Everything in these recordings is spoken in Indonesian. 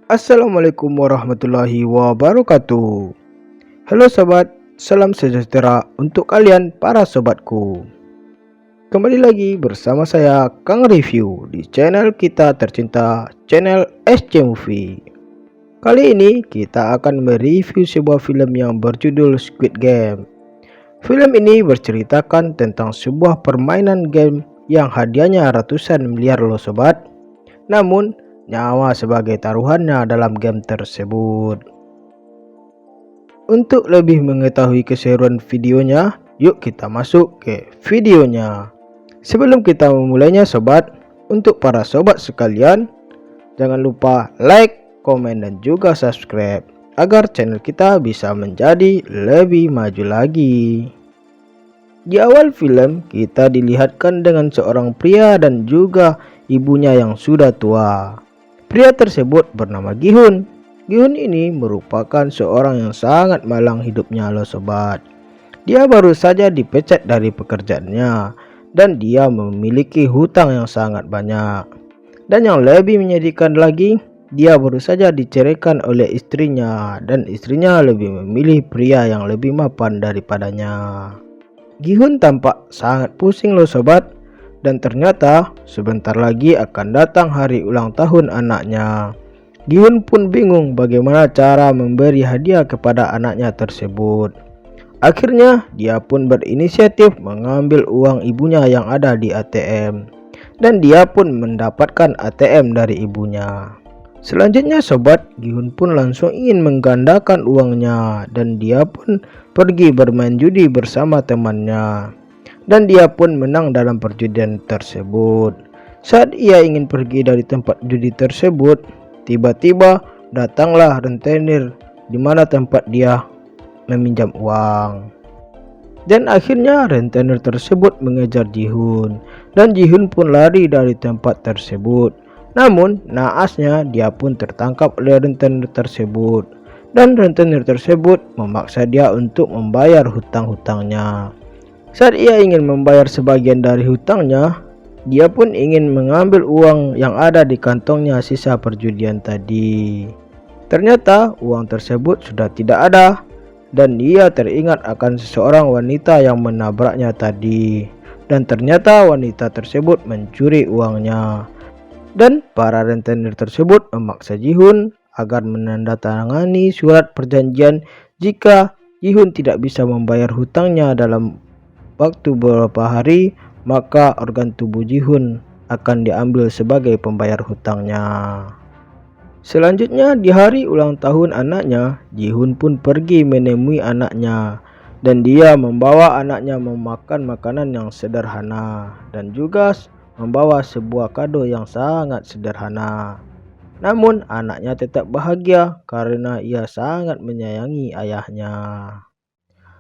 Assalamualaikum warahmatullahi wabarakatuh. Halo sobat, salam sejahtera untuk kalian para sobatku. Kembali lagi bersama saya Kang Review di channel kita tercinta, channel SC Movie. Kali ini kita akan mereview sebuah film yang berjudul Squid Game. Film ini berceritakan tentang sebuah permainan game yang hadiahnya ratusan miliar loh sobat. Namun nyawa sebagai taruhannya dalam game tersebut. Untuk lebih mengetahui keseruan videonya, yuk kita masuk ke videonya. Sebelum kita memulainya sobat, untuk para sobat sekalian, jangan lupa like, komen, dan juga subscribe agar channel kita bisa menjadi lebih maju lagi. Di awal film, kita dilihatkan dengan seorang pria dan juga ibunya yang sudah tua. Pria tersebut bernama Gi-hun. Gi-hun ini merupakan seorang yang sangat malang hidupnya loh sobat. Dia baru saja dipecat dari pekerjaannya dan dia memiliki hutang yang sangat banyak. Dan yang lebih menyedihkan lagi, dia baru saja diceraikan oleh istrinya dan istrinya lebih memilih pria yang lebih mapan daripadanya. Gi-hun tampak sangat pusing loh sobat. Dan ternyata sebentar lagi akan datang hari ulang tahun anaknya. Gi-hun pun bingung bagaimana cara memberi hadiah kepada anaknya tersebut. Akhirnya dia pun berinisiatif mengambil uang ibunya yang ada di ATM. Dan dia pun mendapatkan ATM dari ibunya. Selanjutnya sobat, Gi-hun pun langsung ingin menggandakan uangnya. Dan dia pun pergi bermain judi bersama temannya. Dan dia pun menang dalam perjudian tersebut. Saat ia ingin pergi dari tempat judi tersebut, tiba-tiba datanglah rentenir di mana tempat dia meminjam uang. Dan akhirnya rentenir tersebut mengejar Gi-hun. Dan Gi-hun pun lari dari tempat tersebut. Namun naasnya dia pun tertangkap oleh rentenir tersebut. Dan rentenir tersebut memaksa dia untuk membayar hutang-hutangnya. Saat ia ingin membayar sebagian dari hutangnya, dia pun ingin mengambil uang yang ada di kantongnya sisa perjudian tadi. Ternyata uang tersebut sudah tidak ada dan dia teringat akan seseorang wanita yang menabraknya tadi. Dan ternyata wanita tersebut mencuri uangnya. Dan para rentenir tersebut memaksa Gi-hun agar menandatangani surat perjanjian jika Gi-hun tidak bisa membayar hutangnya dalam waktu beberapa hari, maka organ tubuh Gi-hun akan diambil sebagai pembayar hutangnya. Selanjutnya di hari ulang tahun anaknya, Gi-hun pun pergi menemui anaknya. Dan dia membawa anaknya memakan makanan yang sederhana. Dan juga membawa sebuah kado yang sangat sederhana. Namun anaknya tetap bahagia karena ia sangat menyayangi ayahnya.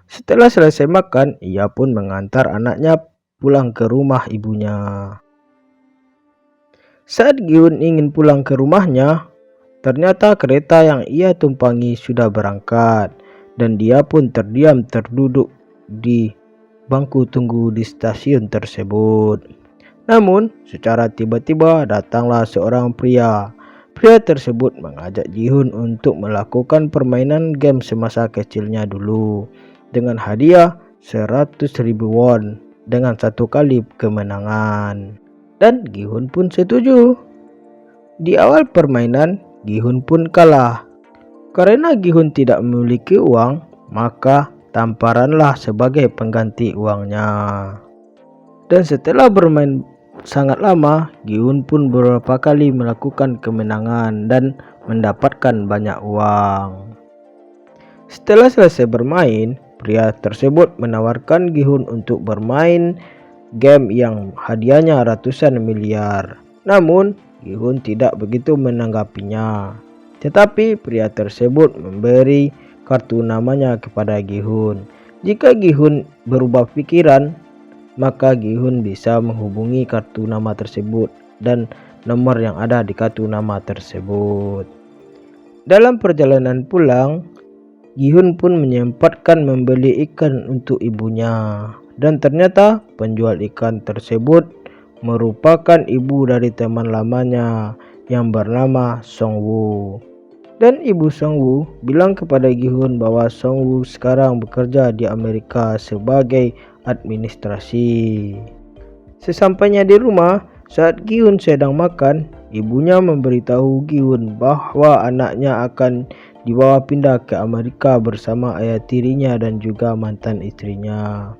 Setelah selesai makan, ia pun mengantar anaknya pulang ke rumah ibunya. Saat Gi-hun ingin pulang ke rumahnya, ternyata kereta yang ia tumpangi sudah berangkat. Dan dia pun terdiam terduduk di bangku tunggu di stasiun tersebut. Namun secara tiba-tiba datanglah seorang pria. Pria tersebut mengajak Gi-hun untuk melakukan permainan game semasa kecilnya dulu. Dengan hadiah 100.000 won dengan satu kali kemenangan. Dan Gi-hun pun setuju. Di awal permainan, Gi-hun pun kalah. Karena Gi-hun tidak memiliki uang, maka tamparanlah sebagai pengganti uangnya. Dan setelah bermain sangat lama, Gi-hun pun beberapa kali melakukan kemenangan dan mendapatkan banyak uang. Setelah selesai bermain, pria tersebut menawarkan Gi-hun untuk bermain game yang hadiahnya ratusan miliar. Namun Gi-hun tidak begitu menanggapinya. Tetapi pria tersebut memberi kartu namanya kepada Gi-hun. Jika Gi-hun berubah pikiran, maka Gi-hun bisa menghubungi kartu nama tersebut dan nomor yang ada di kartu nama tersebut. Dalam perjalanan pulang, Gi-hun pun menyempatkan membeli ikan untuk ibunya. Dan ternyata penjual ikan tersebut merupakan ibu dari teman lamanya yang bernama Song-woo. Dan ibu Song-woo bilang kepada Gi-hun bahwa Song-woo sekarang bekerja di Amerika sebagai administrasi. Sesampainya di rumah, saat Gi-hun sedang makan, ibunya memberitahu Gi-hun bahwa anaknya akan dibawa pindah ke Amerika bersama ayah tirinya dan juga mantan istrinya.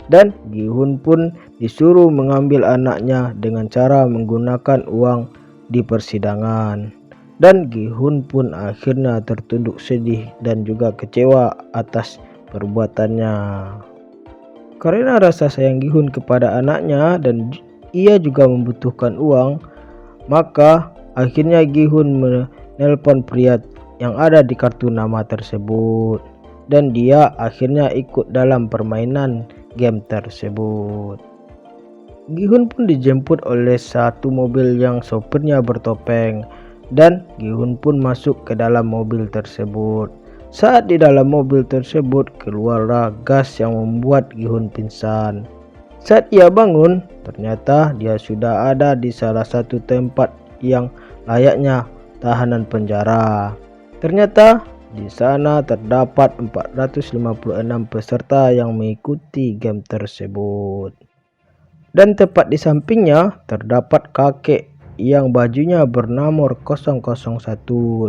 Dan Gi-hun pun disuruh mengambil anaknya dengan cara menggunakan uang di persidangan. Dan Gi-hun pun akhirnya tertunduk sedih dan juga kecewa atas perbuatannya. Karena rasa sayang Gi-hun kepada anaknya dan ia juga membutuhkan uang, maka akhirnya Gi-hun menelpon pria yang ada di kartu nama tersebut, dan dia akhirnya ikut dalam permainan game tersebut. Gi-hun pun dijemput oleh satu mobil yang sopirnya bertopeng, dan Gi-hun pun masuk ke dalam mobil tersebut. Saat di dalam mobil tersebut, keluarlah gas yang membuat Gi-hun pingsan. Saat ia bangun, ternyata dia sudah ada di salah satu tempat yang layaknya tahanan penjara. Ternyata di sana terdapat 456 peserta yang mengikuti game tersebut. Dan tepat di sampingnya terdapat kakek yang bajunya bernomor 001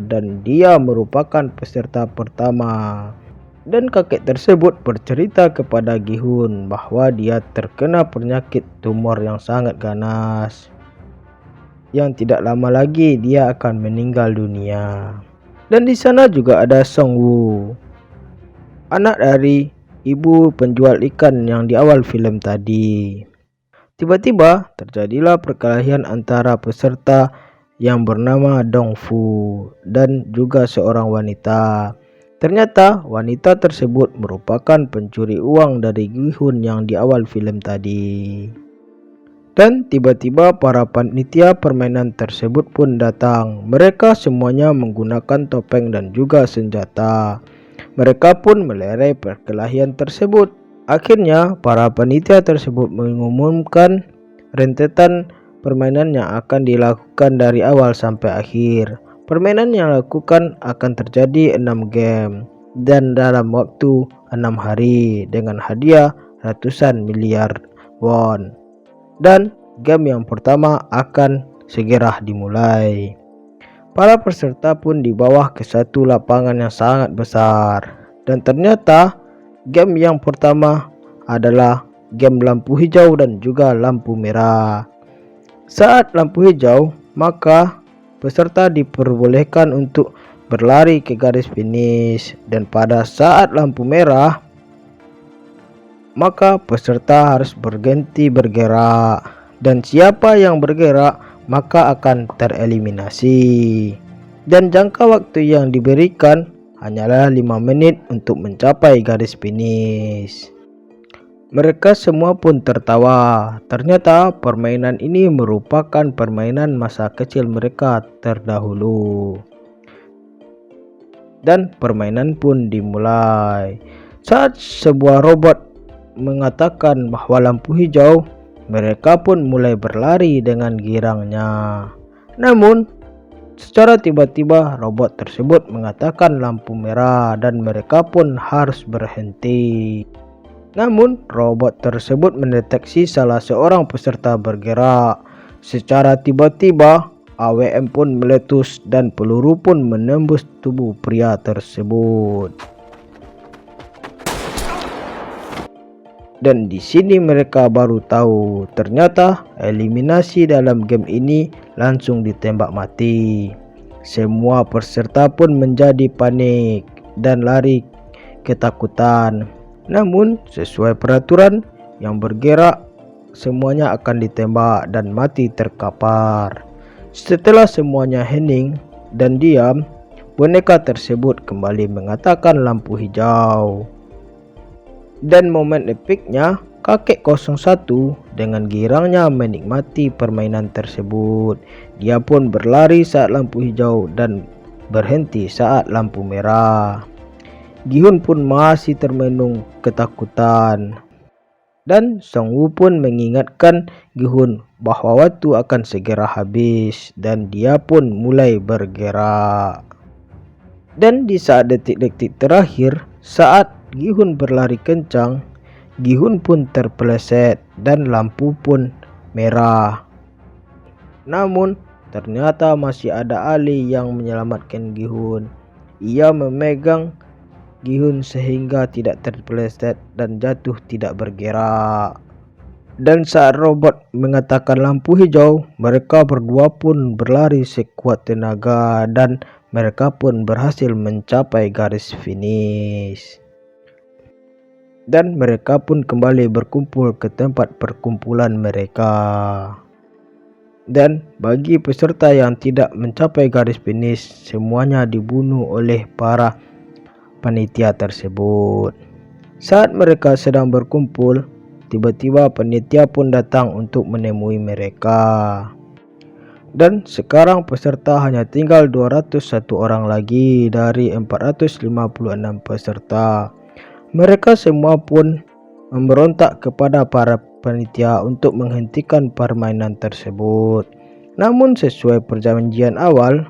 dan dia merupakan peserta pertama. Dan kakek tersebut bercerita kepada Gi-hun bahwa dia terkena penyakit tumor yang sangat ganas, yang tidak lama lagi dia akan meninggal dunia. Dan di sana juga ada Song-woo, anak dari ibu penjual ikan yang di awal film tadi. Tiba-tiba terjadilah perkelahian antara peserta yang bernama Dong-fu dan juga seorang wanita. Ternyata wanita tersebut merupakan pencuri uang dari Gi-hun yang di awal film tadi. Dan tiba-tiba para panitia permainan tersebut pun datang. Mereka semuanya menggunakan topeng dan juga senjata. Mereka pun melerai perkelahian tersebut. Akhirnya para panitia tersebut mengumumkan rentetan permainan yang akan dilakukan dari awal sampai akhir. Permainan yang dilakukan akan terjadi 6 game dan dalam waktu 6 hari dengan hadiah ratusan miliar won. Dan game yang pertama akan segera dimulai. Para peserta pun dibawa ke satu lapangan yang sangat besar. Dan ternyata game yang pertama adalah game lampu hijau dan juga lampu merah. Saat lampu hijau, maka peserta diperbolehkan untuk berlari ke garis finish. Dan pada saat lampu merah, maka peserta harus berganti bergerak, dan siapa yang bergerak maka akan tereliminasi. Dan jangka waktu yang diberikan hanyalah 5 menit untuk mencapai garis finish. Mereka semua pun tertawa. Ternyata permainan ini merupakan permainan masa kecil mereka terdahulu. Dan permainan pun dimulai. Saat sebuah robot mengatakan bahwa lampu hijau, mereka pun mulai berlari dengan girangnya. Namun secara tiba-tiba robot tersebut mengatakan lampu merah dan mereka pun harus berhenti. Namun robot tersebut mendeteksi salah seorang peserta bergerak. Secara tiba-tiba AWM pun meletus dan peluru pun menembus tubuh pria tersebut. Dan di sini mereka baru tahu ternyata eliminasi dalam game ini langsung ditembak mati. Semua peserta pun menjadi panik dan lari ketakutan. Namun sesuai peraturan, yang bergerak semuanya akan ditembak dan mati terkapar. Setelah semuanya hening dan diam, boneka tersebut kembali mengatakan lampu hijau. Dan momen epiknya, kakek 01 dengan girangnya menikmati permainan tersebut. Dia pun berlari saat lampu hijau dan berhenti saat lampu merah. Gi-hun pun masih termenung ketakutan. Dan Song-woo pun mengingatkan Gi-hun bahwa waktu akan segera habis dan dia pun mulai bergerak. Dan di saat detik-detik terakhir, saat Gi-hun berlari kencang, Gi-hun pun terpeleset dan lampu pun merah. Namun ternyata masih ada Ali yang menyelamatkan Gi-hun. Ia memegang Gi-hun sehingga tidak terpeleset dan jatuh tidak bergerak. Dan saat robot mengatakan lampu hijau, mereka berdua pun berlari sekuat tenaga dan mereka pun berhasil mencapai garis finish. Dan mereka pun kembali berkumpul ke tempat perkumpulan mereka. Dan bagi peserta yang tidak mencapai garis finish, semuanya dibunuh oleh para panitia tersebut. Saat mereka sedang berkumpul, tiba-tiba panitia pun datang untuk menemui mereka. Dan sekarang peserta hanya tinggal 201 orang lagi dari 456 peserta. Mereka semua pun memberontak kepada para panitia untuk menghentikan permainan tersebut. Namun sesuai perjanjian awal,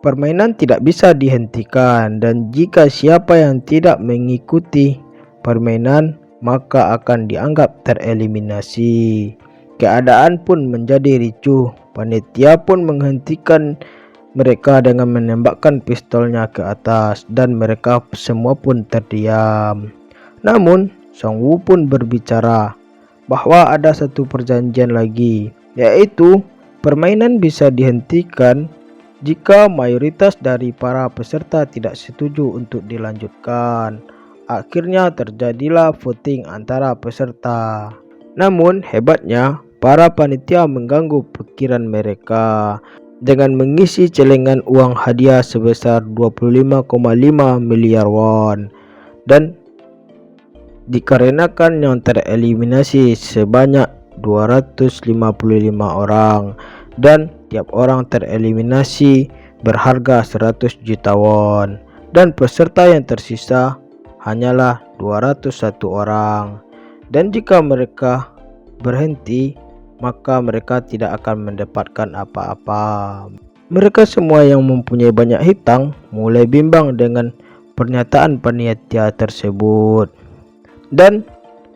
permainan tidak bisa dihentikan, dan jika siapa yang tidak mengikuti permainan maka akan dianggap tereliminasi. Keadaan pun menjadi ricuh. Panitia pun menghentikan mereka dengan menembakkan pistolnya ke atas dan mereka semua pun terdiam. Namun Song-woo pun berbicara bahwa ada satu perjanjian lagi, yaitu permainan bisa dihentikan jika mayoritas dari para peserta tidak setuju untuk dilanjutkan. Akhirnya terjadilah voting antara peserta. Namun hebatnya, para panitia mengganggu pikiran mereka dengan mengisi celengan uang hadiah sebesar 25,5 miliar won. Dan dikarenakan yang tereliminasi sebanyak 255 orang dan tiap orang tereliminasi berharga 100 juta won, dan peserta yang tersisa hanyalah 201 orang. Dan jika mereka berhenti, maka mereka tidak akan mendapatkan apa-apa. Mereka semua yang mempunyai banyak hutang mulai bimbang dengan pernyataan panitia tersebut. Dan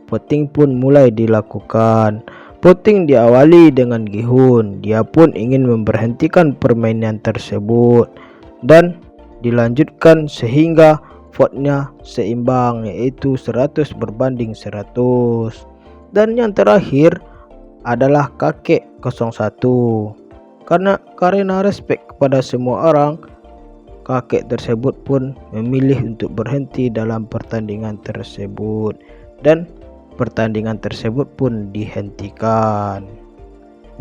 voting pun mulai dilakukan. Voting diawali dengan Gi-hun. Dia pun ingin memberhentikan permainan tersebut dan dilanjutkan sehingga vote-nya seimbang, yaitu 100 berbanding 100. Dan yang terakhir adalah kakek 01. Karena respek kepada semua orang, kakek tersebut pun memilih untuk berhenti dalam pertandingan tersebut dan pertandingan tersebut pun dihentikan.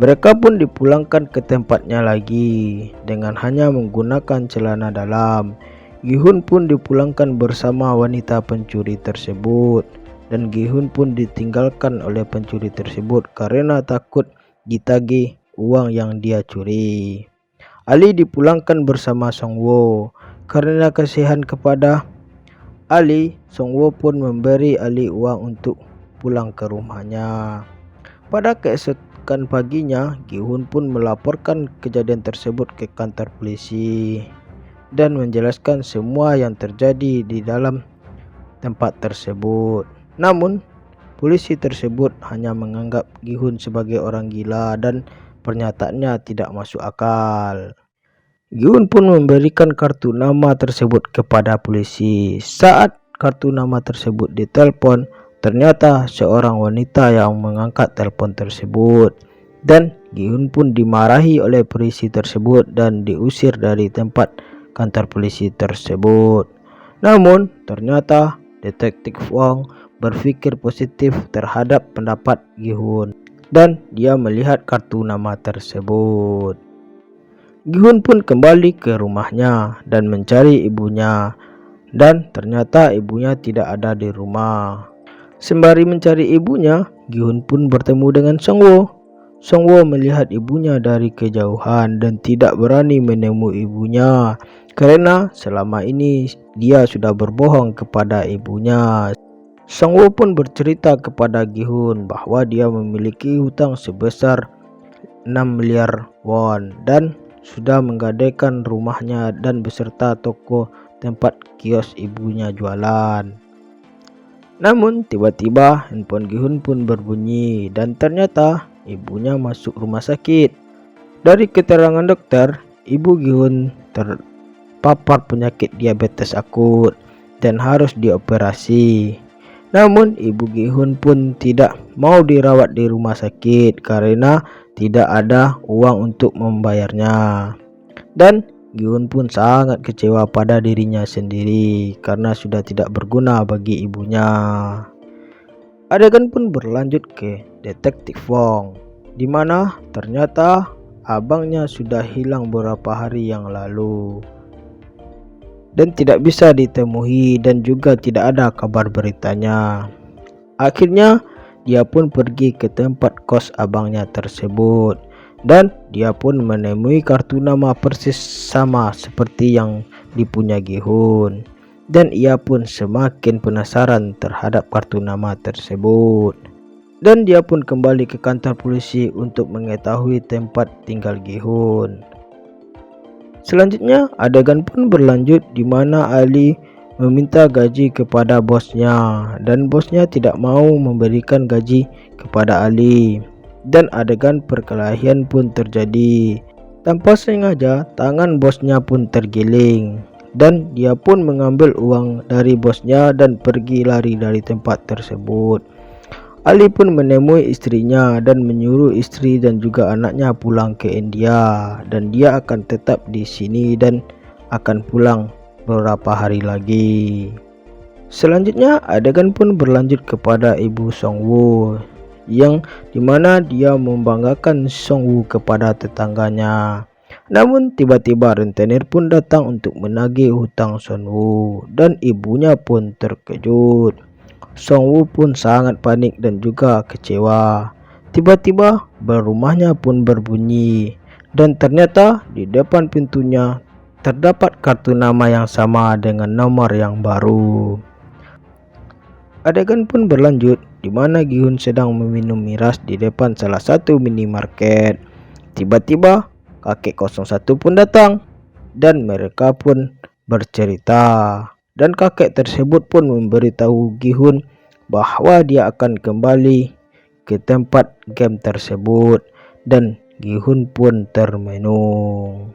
Mereka pun dipulangkan ke tempatnya lagi dengan hanya menggunakan celana dalam. Gi-hun pun dipulangkan bersama wanita pencuri tersebut, dan Gi-hun pun ditinggalkan oleh pencuri tersebut karena takut ditagih uang yang dia curi. Ali dipulangkan bersama Song-woo. Karena kasihan kepada Ali, Song-woo pun memberi Ali uang untuk pulang ke rumahnya. Pada keesokan paginya, Gi-hun pun melaporkan kejadian tersebut ke kantor polisi dan menjelaskan semua yang terjadi di dalam tempat tersebut. Namun polisi tersebut hanya menganggap Gi-hun sebagai orang gila dan pernyataannya tidak masuk akal. Gi-hun pun memberikan kartu nama tersebut kepada polisi. Saat kartu nama tersebut ditelepon, ternyata seorang wanita yang mengangkat telepon tersebut, dan Gi-hun pun dimarahi oleh polisi tersebut dan diusir dari tempat kantor polisi tersebut. Namun ternyata detektif Wong berpikir positif terhadap pendapat Gi-hun dan dia melihat kartu nama tersebut. Gi-hun pun kembali ke rumahnya dan mencari ibunya, dan ternyata ibunya tidak ada di rumah. Sembari mencari ibunya, Gi-hun pun bertemu dengan Song-woo. Songwo melihat ibunya dari kejauhan dan tidak berani menemui ibunya karena selama ini dia sudah berbohong kepada ibunya. Songwo pun bercerita kepada Gi-hun bahwa dia memiliki hutang sebesar 6 miliar won dan sudah menggadaikan rumahnya dan beserta toko tempat kios ibunya jualan. Namun tiba-tiba handphone Gi-hun pun berbunyi dan ternyata ibunya masuk rumah sakit. Dari keterangan dokter, ibu Gi-hun terpapar penyakit diabetes akut dan harus dioperasi. Namun ibu Gi-hun pun tidak mau dirawat di rumah sakit karena tidak ada uang untuk membayarnya. Dan Gi-hun pun sangat kecewa pada dirinya sendiri karena sudah tidak berguna bagi ibunya. Adegan pun berlanjut ke Detektif Wong, di mana ternyata abangnya sudah hilang beberapa hari yang lalu dan tidak bisa ditemui dan juga tidak ada kabar beritanya. Akhirnya dia pun pergi ke tempat kos abangnya tersebut dan dia pun menemui kartu nama persis sama seperti yang dipunya Gi-hun. Dan ia pun semakin penasaran terhadap kartu nama tersebut. Dan dia pun kembali ke kantor polisi untuk mengetahui tempat tinggal Gi-hun. Selanjutnya adegan pun berlanjut di mana Ali meminta gaji kepada bosnya dan bosnya tidak mau memberikan gaji kepada Ali. Dan adegan perkelahian pun terjadi. Tanpa sengaja tangan bosnya pun tergiling dan dia pun mengambil uang dari bosnya dan pergi lari dari tempat tersebut. Ali pun menemui istrinya dan menyuruh istri dan juga anaknya pulang ke India dan dia akan tetap di sini dan akan pulang beberapa hari lagi. Selanjutnya adegan pun berlanjut kepada ibu Songwoo yang dimana dia membanggakan Songwoo kepada tetangganya. Namun tiba-tiba rentenir pun datang untuk menagih hutang Songwoo dan ibunya pun terkejut. Songwoo pun sangat panik dan juga kecewa. Tiba-tiba bel rumahnya pun berbunyi dan ternyata di depan pintunya terdapat kartu nama yang sama dengan nomor yang baru. Adegan pun berlanjut di mana Gi-hun sedang meminum miras di depan salah satu minimarket. Tiba-tiba kakek 01 pun datang dan mereka pun bercerita. Dan kakek tersebut pun memberitahu Gi-hun bahwa dia akan kembali ke tempat game tersebut dan Gi-hun pun termenung.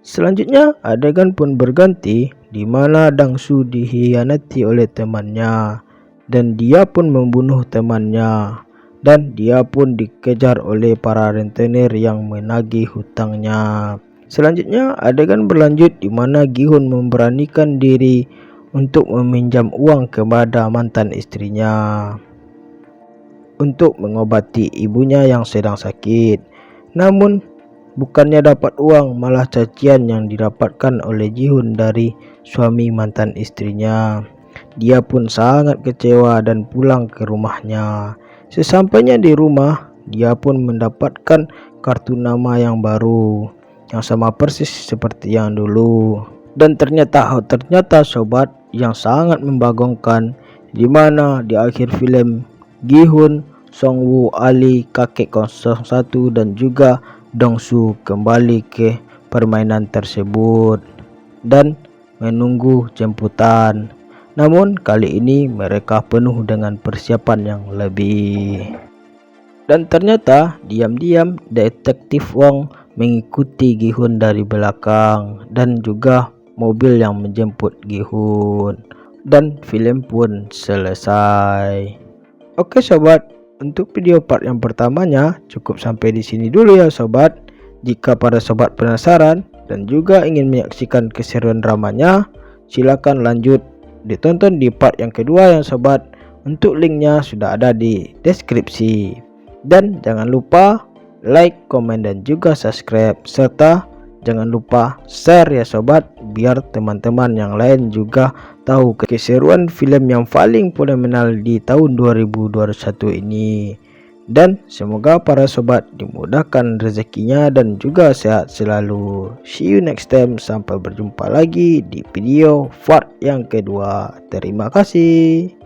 Selanjutnya adegan pun berganti di mana Dang-su dikhianati oleh temannya dan dia pun membunuh temannya dan dia pun dikejar oleh para rentenir yang menagih hutangnya. Selanjutnya adegan berlanjut di mana Gi-hun memberanikan diri untuk meminjam uang kepada mantan istrinya untuk mengobati ibunya yang sedang sakit. Namun bukannya dapat uang, malah cacian yang didapatkan oleh Gi-hun dari suami mantan istrinya. Dia pun sangat kecewa dan pulang ke rumahnya. Sesampainya di rumah, dia pun mendapatkan kartu nama yang baru yang sama persis seperti yang dulu. Dan ternyata sobat yang sangat membagongkan di mana di akhir film Gi-hun, Songwoo, Ali, kakek 01 dan juga Dong-su kembali ke permainan tersebut dan menunggu jemputan. Namun kali ini mereka penuh dengan persiapan yang lebih. Dan ternyata diam-diam Detektif Wong mengikuti Gi-hun dari belakang dan juga mobil yang menjemput Gi-hun. Dan film pun selesai. Oke sobat, untuk video part yang pertamanya cukup sampai di sini dulu ya sobat. Jika para sobat penasaran dan juga ingin menyaksikan keseruan dramanya, silakan lanjut ditonton di part yang kedua ya sobat. Untuk linknya sudah ada di deskripsi. Dan jangan lupa like, komen dan juga subscribe, serta jangan lupa share ya sobat, biar teman-teman yang lain juga tahu keseruan film yang paling fenomenal di tahun 2021 ini. Dan semoga para sobat dimudahkan rezekinya dan juga sehat selalu. See you next time. Sampai berjumpa lagi di video part yang kedua. Terima kasih.